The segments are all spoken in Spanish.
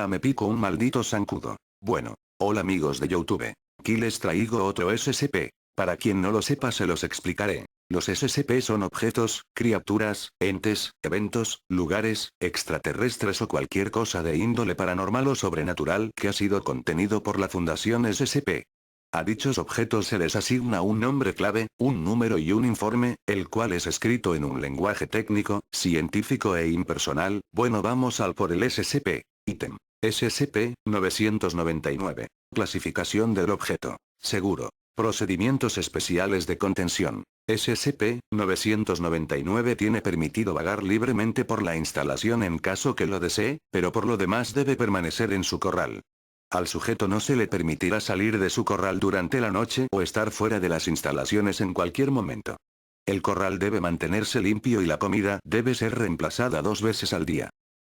Me pico un maldito zancudo. Bueno, hola amigos de YouTube. Aquí les traigo otro SCP. Para quien no lo sepa se los explicaré. Los SCP son objetos, criaturas, entes, eventos, lugares, extraterrestres o cualquier cosa de índole paranormal o sobrenatural que ha sido contenido por la Fundación SCP. A dichos objetos se les asigna un nombre clave, un número y un informe, el cual es escrito en un lenguaje técnico, científico e impersonal. Bueno, vamos al por el SCP. Ítem. SCP-999. Clasificación del objeto. Seguro. Procedimientos especiales de contención. SCP-999 tiene permitido vagar libremente por la instalación en caso que lo desee, pero por lo demás debe permanecer en su corral. Al sujeto no se le permitirá salir de su corral durante la noche o estar fuera de las instalaciones en cualquier momento. El corral debe mantenerse limpio y la comida debe ser reemplazada 2 veces al día.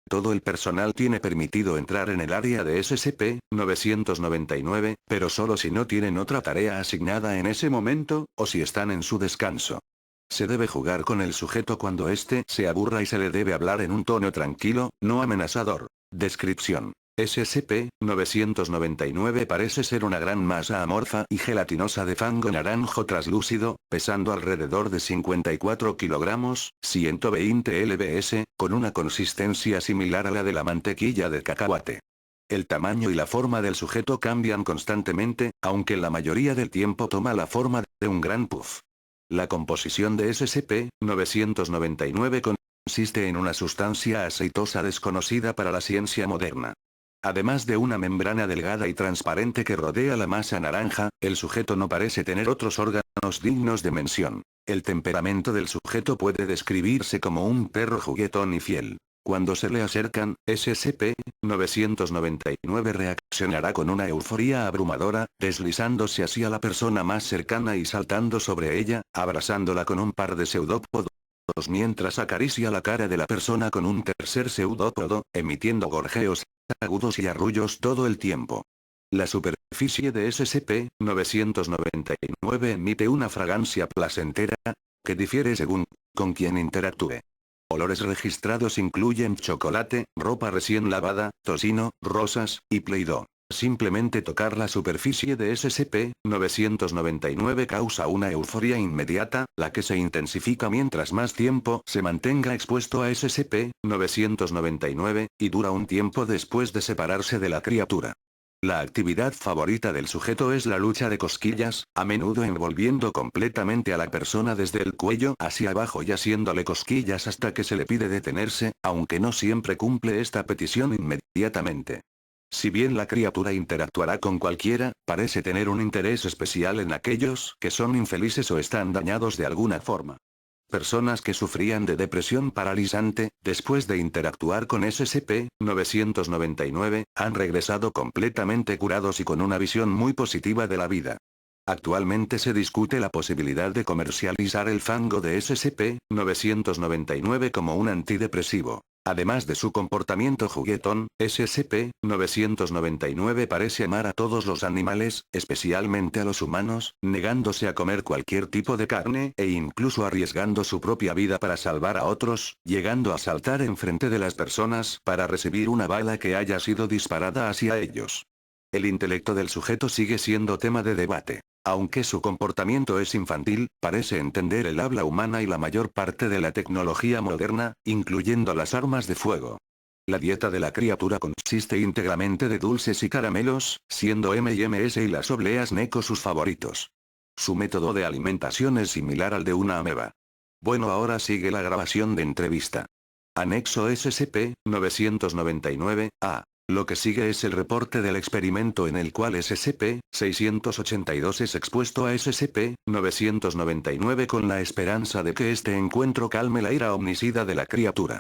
Todo el personal tiene permitido entrar en el área de SCP-999, pero solo si no tienen otra tarea asignada en ese momento, o si están en su descanso. Se debe jugar con el sujeto cuando éste se aburra y se le debe hablar en un tono tranquilo, no amenazador. Descripción. SCP-999 parece ser una gran masa amorfa y gelatinosa de fango naranjo traslúcido, pesando alrededor de 54 kilogramos, 120 lbs, con una consistencia similar a la de la mantequilla de cacahuate. El tamaño y la forma del sujeto cambian constantemente, aunque la mayoría del tiempo toma la forma de un gran puff. La composición de SCP-999 consiste en una sustancia aceitosa desconocida para la ciencia moderna. Además de una membrana delgada y transparente que rodea la masa naranja, el sujeto no parece tener otros órganos dignos de mención. El temperamento del sujeto puede describirse como un perro juguetón y fiel. Cuando se le acercan, SCP-999 reaccionará con una euforía abrumadora, deslizándose hacia la persona más cercana y saltando sobre ella, abrazándola con un par de seudópodos mientras acaricia la cara de la persona con un tercer seudópodo, emitiendo gorjeos agudos y arrullos todo el tiempo. La superficie de SCP-999 emite una fragancia placentera, que difiere según con quien interactúe. Olores registrados incluyen chocolate, ropa recién lavada, tocino, rosas, y Play-Doh. Simplemente tocar la superficie de SCP-999 causa una euforia inmediata, la que se intensifica mientras más tiempo se mantenga expuesto a SCP-999, y dura un tiempo después de separarse de la criatura. La actividad favorita del sujeto es la lucha de cosquillas, a menudo envolviendo completamente a la persona desde el cuello hacia abajo y haciéndole cosquillas hasta que se le pide detenerse, aunque no siempre cumple esta petición inmediatamente. Si bien la criatura interactuará con cualquiera, parece tener un interés especial en aquellos que son infelices o están dañados de alguna forma. Personas que sufrían de depresión paralizante, después de interactuar con SCP-999, han regresado completamente curados y con una visión muy positiva de la vida. Actualmente se discute la posibilidad de comercializar el fango de SCP-999 como un antidepresivo. Además de su comportamiento juguetón, SCP-999 parece amar a todos los animales, especialmente a los humanos, negándose a comer cualquier tipo de carne e incluso arriesgando su propia vida para salvar a otros, llegando a saltar enfrente de las personas para recibir una bala que haya sido disparada hacia ellos. El intelecto del sujeto sigue siendo tema de debate. Aunque su comportamiento es infantil, parece entender el habla humana y la mayor parte de la tecnología moderna, incluyendo las armas de fuego. La dieta de la criatura consiste íntegramente de dulces y caramelos, siendo M&M's y las obleas Necco sus favoritos. Su método de alimentación es similar al de una ameba. Bueno, ahora sigue la grabación de entrevista. Anexo SCP-999-A. Lo que sigue es el reporte del experimento en el cual SCP-682 es expuesto a SCP-999 con la esperanza de que este encuentro calme la ira homicida de la criatura.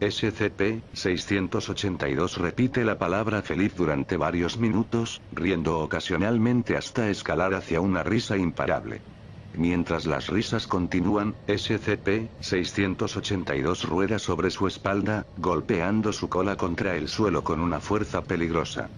SCP-682 repite la palabra feliz durante varios minutos, riendo ocasionalmente hasta escalar hacia una risa imparable. Mientras las risas continúan, SCP-682 rueda sobre su espalda, golpeando su cola contra el suelo con una fuerza peligrosa.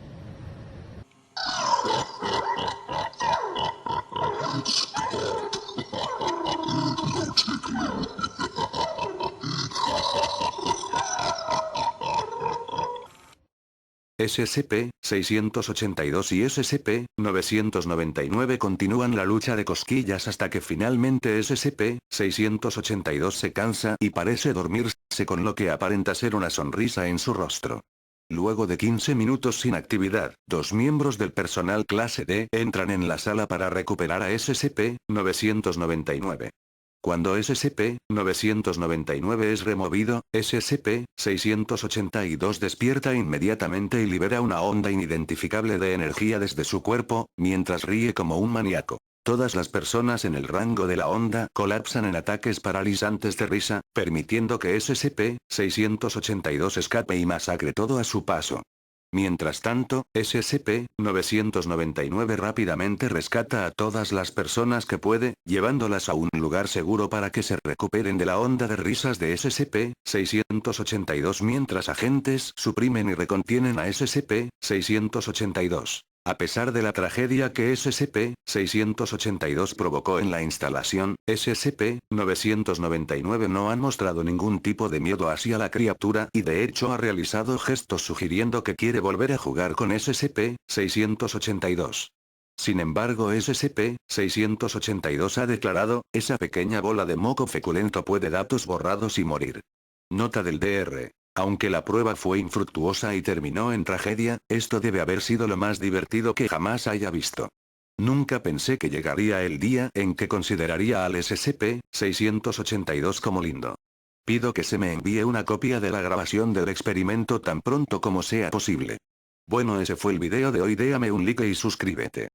SCP-682 y SCP-999 continúan la lucha de cosquillas hasta que finalmente SCP-682 se cansa y parece dormirse con lo que aparenta ser una sonrisa en su rostro. Luego de 15 minutos sin actividad, 2 miembros del personal clase D entran en la sala para recuperar a SCP-999. Cuando SCP-999 es removido, SCP-682 despierta inmediatamente y libera una onda inidentificable de energía desde su cuerpo, mientras ríe como un maníaco. Todas las personas en el rango de la onda colapsan en ataques paralizantes de risa, permitiendo que SCP-682 escape y masacre todo a su paso. Mientras tanto, SCP-999 rápidamente rescata a todas las personas que puede, llevándolas a un lugar seguro para que se recuperen de la onda de risas de SCP-682 mientras agentes suprimen y recontienen a SCP-682. A pesar de la tragedia que SCP-682 provocó en la instalación, SCP-999 no ha mostrado ningún tipo de miedo hacia la criatura y de hecho ha realizado gestos sugiriendo que quiere volver a jugar con SCP-682. Sin embargo, SCP-682 ha declarado, esa pequeña bola de moco feculento puede datos borrados y morir. Nota del Dr. Aunque la prueba fue infructuosa y terminó en tragedia, esto debe haber sido lo más divertido que jamás haya visto. Nunca pensé que llegaría el día en que consideraría al SCP-682 como lindo. Pido que se me envíe una copia de la grabación del experimento tan pronto como sea posible. Bueno, ese fue el video de hoy. Déame un like y suscríbete.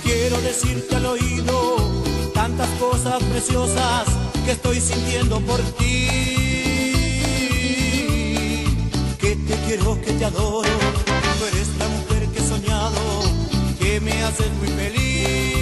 Quiero decirte al oído tantas cosas preciosas que estoy sintiendo por ti. Que te quiero, que te adoro, tú eres la mujer que he soñado, que me haces muy feliz.